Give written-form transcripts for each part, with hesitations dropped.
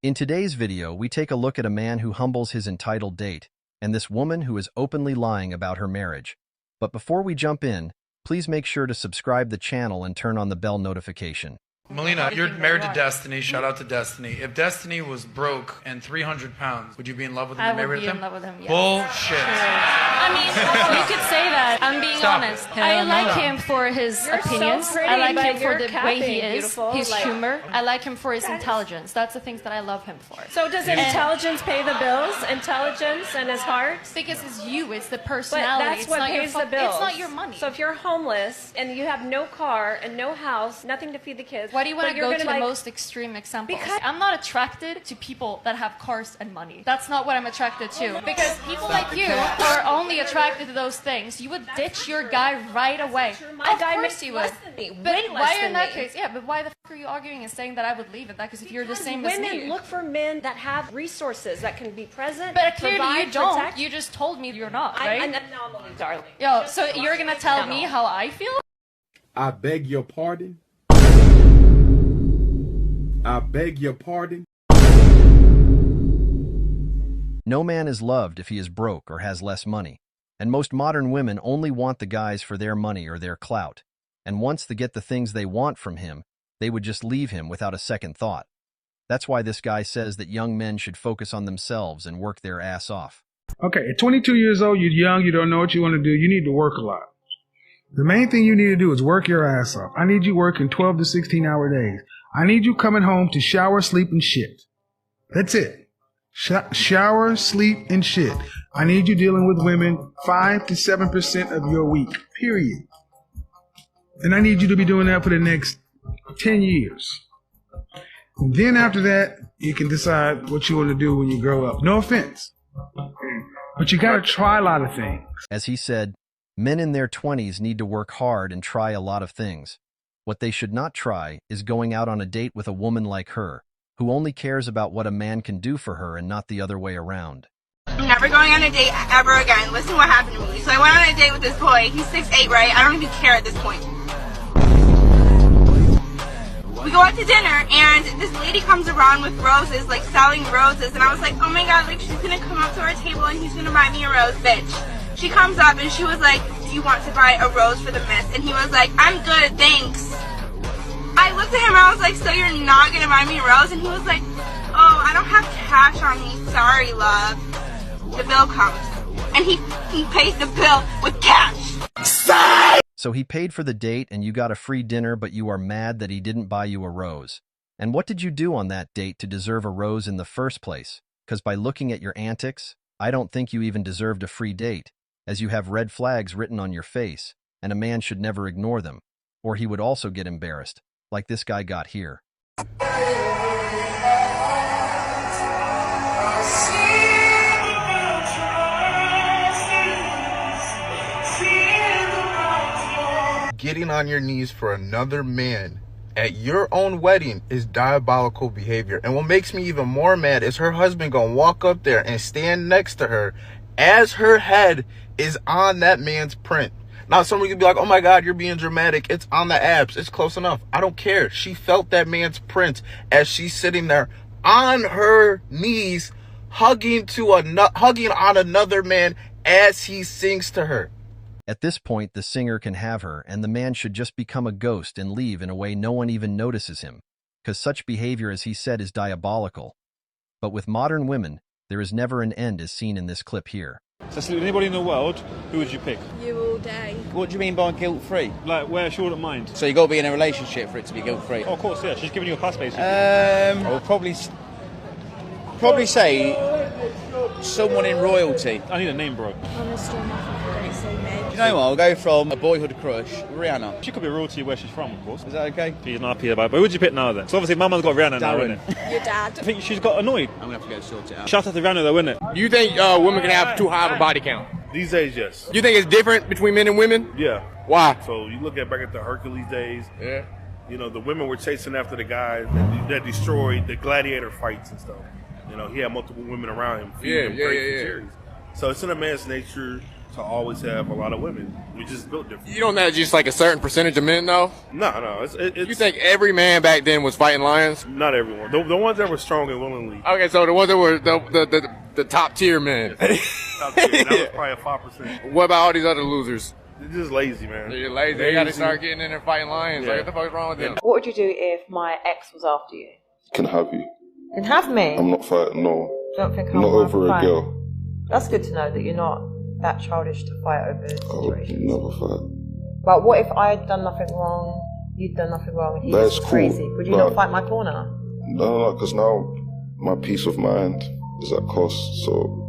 In today's video, we take a look at a man who humbles his entitled date, and this woman who is openly lying about her marriage. But before we jump in, please make sure to subscribe the channel and turn on the bell notification. Melina, you're married to Destiny. Shout out to Destiny. If Destiny was broke and 300 pounds, would you be in love with him and married with him? I would be in love with him, yes. Bullshit. I mean, you could say that. I'm being honest. I like him for his opinions. So pretty, I like him but for you're the way he capping, is, beautiful. his Like, humor. I like him for his intelligence. That's the things that I love him for. So does intelligence pay the bills? Intelligence and his heart? Because it's you, it's the But personality. that's It's what not your pays the fu- bills. It's not your money. So if you're homeless and you have no car and no house, nothing to feed the kids, why do you want but to you're go gonna, to like, the most extreme examples? Because- I'm not attracted to people that have cars and money. That's not what I'm attracted to. Because people like you are only attracted to those things. You would ditch your guy right away. My Of guy course makes you less would. than me, But way less why in than that me. case? Yeah, but why the fuck are you arguing and saying that I would leave it? Because if you're the same as Women me. look for men that have resources that can be present, But clearly provide, you don't. protect. You just told me you're not, I'm right? an anomaly, darling. Yo, so you're gonna tell me how I feel? I beg your pardon. I beg your pardon. No man is loved if he is broke or has less money, and most modern women only want the guys for their money or their clout, and once they get the things they want from him, they would just leave him without a second thought. That's why this guy says that young men should focus on themselves and work their ass off. Okay, at 22 years old, you're young, you don't know what you want to do, you need to work a lot. The main thing you need to do is work your ass off. I need you working 12 to 16-hour days. I need you coming home to shower, sleep, and shit. That's it. Shower, sleep, and shit. I need you dealing with women 5 to 7% of your week, period. And I need you to be doing that for the next 10 years. And then after that, you can decide what you want to do when you grow up. No offense. But you got to try a lot of things. As he said, men in their 20s need to work hard and try a lot of things. What they should not try is going out on a date with a woman like her, who only cares about what a man can do for her and not the other way around. I'm never going on a date ever again. Listen to what happened to me. So I went on a date with this boy. He's 6'8", right? I don't even care at this point. We go out to dinner, and this lady comes around with roses, like selling roses, and I was like, oh my god, like she's gonna come up to our table and he's gonna buy me a rose, bitch. She comes up and she was like, do you want to buy a rose for the miss? And he was like, I'm good, thanks. I looked at him and I was like, so you're not gonna buy me a rose? And he was like, oh, I don't have cash on me, sorry, love. The bill comes, and he pays the bill with cash. So he paid for the date and you got a free dinner, but you are mad that he didn't buy you a rose. And what did you do on that date to deserve a rose in the first place? Because by looking at your antics, I don't think you even deserved a free date, as you have red flags written on your face, and a man should never ignore them, or he would also get embarrassed, like this guy got here. Getting on your knees for another man at your own wedding is diabolical behavior. And what makes me even more mad is her husband gonna walk up there and stand next to her as her head is on that man's print. Now somebody could be like, oh my god, you're being dramatic. It's on the abs. It's close enough. I don't care. She felt that man's print as she's sitting there on her knees hugging on another man as he sings to her. At this point, the singer can have her, and the man should just become a ghost and leave in a way no one even notices him, because such behavior, as he said, is diabolical. But with modern women, there is never an end as seen in this clip here. So, anybody in the world, who would you pick? You all day. What do you mean by guilt-free? Like, where she wouldn't mind. So you got to be in a relationship for it to be guilt-free? Oh, of course, yeah. She's giving you a pass, basically. I would probably say someone in royalty. I need a name, bro. Honestly, nothing say me. You know what? I'll go from a boyhood crush, Rihanna. She could be royalty where she's from, of course. Is that okay? She's not happy about it. But who would you pick now, then? So obviously, Mama's got Rihanna now, isn't it? Your dad. I think she's got annoyed. I'm going to have to go sort it out. Shout out to Rihanna, though, isn't it? Do you think women can have too high of a body count? These days, yes. You think it's different between men and women? Yeah. Why? So you look back at the Hercules days. Yeah. You know, the women were chasing after the guys that destroyed the gladiator fights and stuff. You know, he had multiple women around him, feeding him grapes and cherries. So it's in a man's nature to always have a lot of women. We just built different. You don't know just like a certain percentage of men, though? No. You think every man back then was fighting lions? Not everyone. The ones that were strong and willingly. Okay, so the ones that were the top tier men. Top tier, that was probably a 5%. What about all these other losers? They're just lazy, man. They're lazy. They got to start getting in there fighting lions. Yeah. Like, what the fuck is wrong with them? What would you do if my ex was after you? Can have you. Can have me? I'm not fighting, no. Don't think I'm not over a fight. girl. That's good to know that you're not that childish to fight over situations. Never fight. But what if I had done nothing wrong, you'd done nothing wrong, and he That's was cool, crazy? Would you not fight my corner? No, because now my peace of mind is at cost, so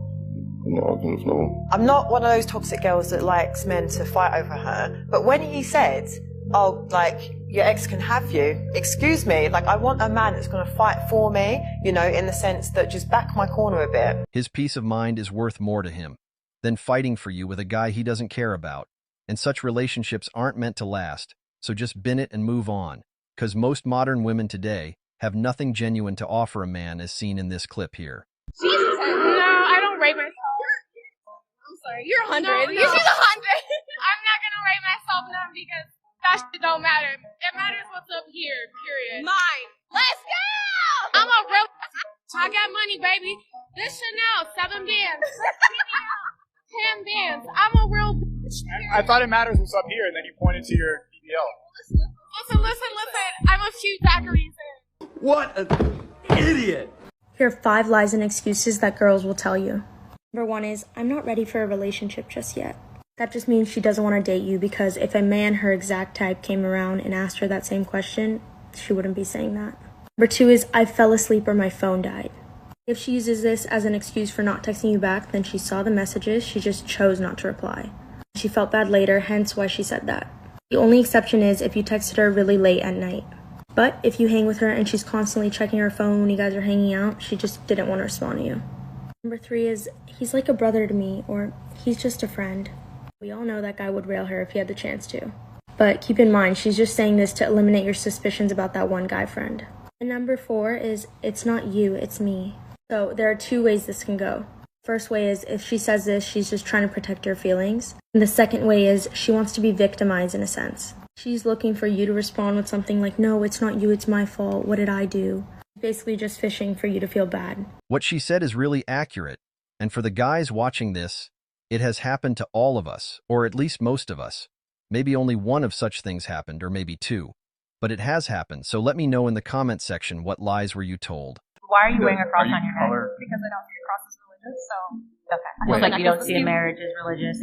I'm not arguing with no one. I'm not one of those toxic girls that likes men to fight over her. But when he said, oh, like, your ex can have you, excuse me, like, I want a man that's going to fight for me, you know, in the sense that just back my corner a bit. His peace of mind is worth more to him than fighting for you with a guy he doesn't care about. And such relationships aren't meant to last, so just bin it and move on. Because most modern women today have nothing genuine to offer a man as seen in this clip here. No, I don't rate myself. I'm sorry, you're 100. No. She's 100. I'm not gonna rate myself none because that shit don't matter. It matters what's up here, period. Mine. Let's go! I'm a real I got money, baby. This Chanel, 7 bands. 10 bands. I'm a real bitch. I thought it matters what's up here, and then you pointed to your BBL. Listen. I'm a few daiquiris in. What an idiot! Here are 5 lies and excuses that girls will tell you. Number 1 is, I'm not ready for a relationship just yet. That just means she doesn't want to date you because if a man her exact type came around and asked her that same question, she wouldn't be saying that. Number 2 is, I fell asleep or my phone died. If she uses this as an excuse for not texting you back, then she saw the messages, she just chose not to reply. She felt bad later, hence why she said that. The only exception is if you texted her really late at night. But if you hang with her and she's constantly checking her phone when you guys are hanging out, she just didn't want to respond to you. Number 3 is, he's like a brother to me, or he's just a friend. We all know that guy would rail her if he had the chance to. But keep in mind, she's just saying this to eliminate your suspicions about that one guy friend. And number 4 is, it's not you, it's me. So there are 2 ways this can go. First way is, if she says this, she's just trying to protect her feelings. And the second way is, she wants to be victimized in a sense. She's looking for you to respond with something like, no, it's not you, it's my fault, what did I do? Basically just fishing for you to feel bad. What she said is really accurate. And for the guys watching this, it has happened to all of us, or at least most of us. Maybe only one of such things happened, or maybe 2. But it has happened, so let me know in the comment section what lies were you told. Why are you wearing a cross on your neck? Because I don't see a cross as religious, so... Okay. I feel like you don't see a marriage as religious.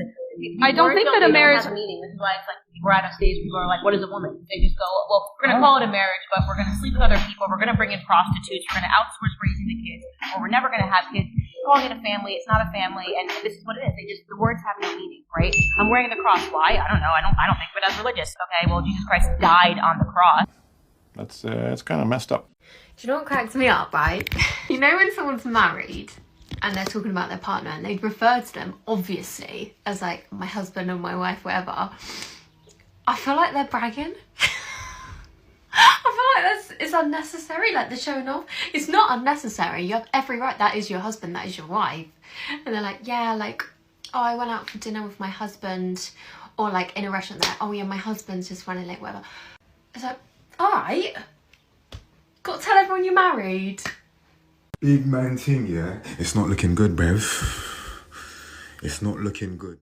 I don't think that a marriage... has a meaning. This is why it's like, we're at a stage where people are like, what is a woman? They just go, well, we're going to call it a marriage, but we're going to sleep with other people, we're going to bring in prostitutes, we're going to outsource raising the kids, or we're never going to have kids. Calling it a family, it's not a family, and this is what it is. The words have no meaning, right? I'm wearing the cross. Why? I don't know. I don't think of it as religious. Okay, well, Jesus Christ died on the cross. That's kind of messed up. Do you know what cracks me up, right? You know when someone's married and they're talking about their partner and they refer to them, obviously, as like my husband or my wife, whatever. I feel like they're bragging. I feel like it's unnecessary, like the showing off. It's not unnecessary. You have every right. That is your husband, that is your wife. And they're like, yeah, like, oh, I went out for dinner with my husband. Or like in a restaurant, they're like, oh yeah, my husband's just running late, whatever. It's like, alright. Got to tell everyone you're married. Big man thing, yeah? It's not looking good, bruv. It's not looking good.